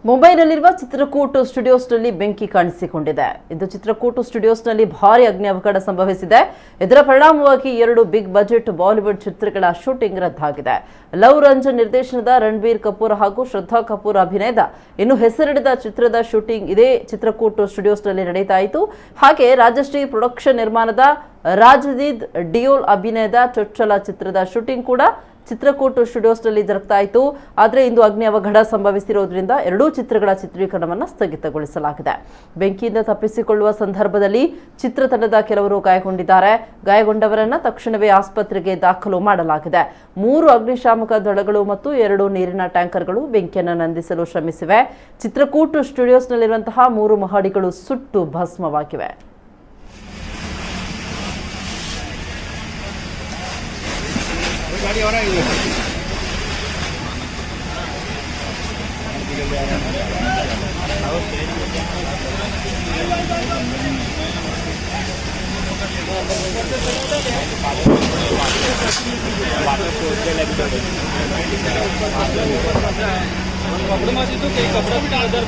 ಮುಂಬೈನಲ್ಲಿರುವ ಚಿತ್ರಕೂಟ ಸ್ಟುಡಿಯೋಸ್ನಲ್ಲಿ ಬೆಂಕಿ ಕಾಣಿಸಿಕೊಂಡಿದೆ. ಇದು ಚಿತ್ರಕೂಟ ಸ್ಟುಡಿಯೋಸ್ನಲ್ಲಿ ಭಾರಿ ಅಗ್ನಿ ಅವಘಡ ಸಂಭವಿಸಿದೆ. ಇದರ ಪರಿಣಾಮವಾಗಿ 2 ಬಿಗ್ ಬಜೆಟ್ ಬಾಲಿವುಡ್ ಚಿತ್ರಗಳ ಶೂಟಿಂಗ್ ರದ್ದಾಗಿದೆ. ಲವ್ ರಂಜನ್ ನಿರ್ದೇಶನದ ರಣಬೀರ್ ಕಪೂರ್ ಹಾಗೂ ಶ್ರದ್ಧಾ ಕಪೂರ್ ಅಭಿನಯದ ಇನ್ನು ಹೆಸರಿಡದ ಚಿತ್ರದ ಶೂಟಿಂಗ್ ಇದೇ ಚಿತ್ರಕೂಟ ಸ್ಟುಡಿಯೋಸ್ನಲ್ಲಿ ನಡೆಯುತ್ತಾ ಇತ್ತು. ಹಾಗೆ ರಾಜಶ್ರೀ ಪ್ರೊಡಕ್ಷನ್ ನಿರ್ಮಾಣದ ರಾಜದೀದ್ ಡಿಯೋಲ್ ಅಭಿನಯದ ಚೊಚ್ಚಲ ಚಿತ್ರದ ಶೂಟಿಂಗ್ ಕೂಡ ಚಿತ್ರಕೂಟ ಸ್ಟುಡಿಯೋಸ್ನಲ್ಲಿ ಜರುಗ್ತಾ ಇತ್ತು. ಆದರೆ ಇಂದು ಅಗ್ನಿ ಅವಘಡ ಸಂಭವಿಸಿರುವುದರಿಂದ 2 ಚಿತ್ರಗಳ ಚಿತ್ರೀಕರಣವನ್ನು ಸ್ಥಗಿತಗೊಳಿಸಲಾಗಿದೆ. ಬೆಂಕಿಯಿಂದ ತಪ್ಪಿಸಿಕೊಳ್ಳುವ ಸಂದರ್ಭದಲ್ಲಿ ಚಿತ್ರತಂಡದ ಕೆಲವರು ಗಾಯಗೊಂಡಿದ್ದಾರೆ. ಗಾಯಗೊಂಡವರನ್ನ ತಕ್ಷಣವೇ ಆಸ್ಪತ್ರೆಗೆ ದಾಖಲು ಮಾಡಲಾಗಿದೆ. 3 ಅಗ್ನಿಶಾಮಕ ದಳಗಳು ಮತ್ತು 2 ನೀರಿನ ಟ್ಯಾಂಕರ್ಗಳು ಬೆಂಕಿಯನ್ನು ನಂದಿಸಲು ಶ್ರಮಿಸಿವೆ. ಚಿತ್ರಕೂಟ ಸ್ಟುಡಿಯೋಸ್ನಲ್ಲಿರುವಂತಹ 3 ಮಹಡಿಗಳು ಸುಟ್ಟು ಭಸ್ಮವಾಗಿವೆ. गाड़ी हो रहा है कपड़े में तो कई कपड़ा भी उधर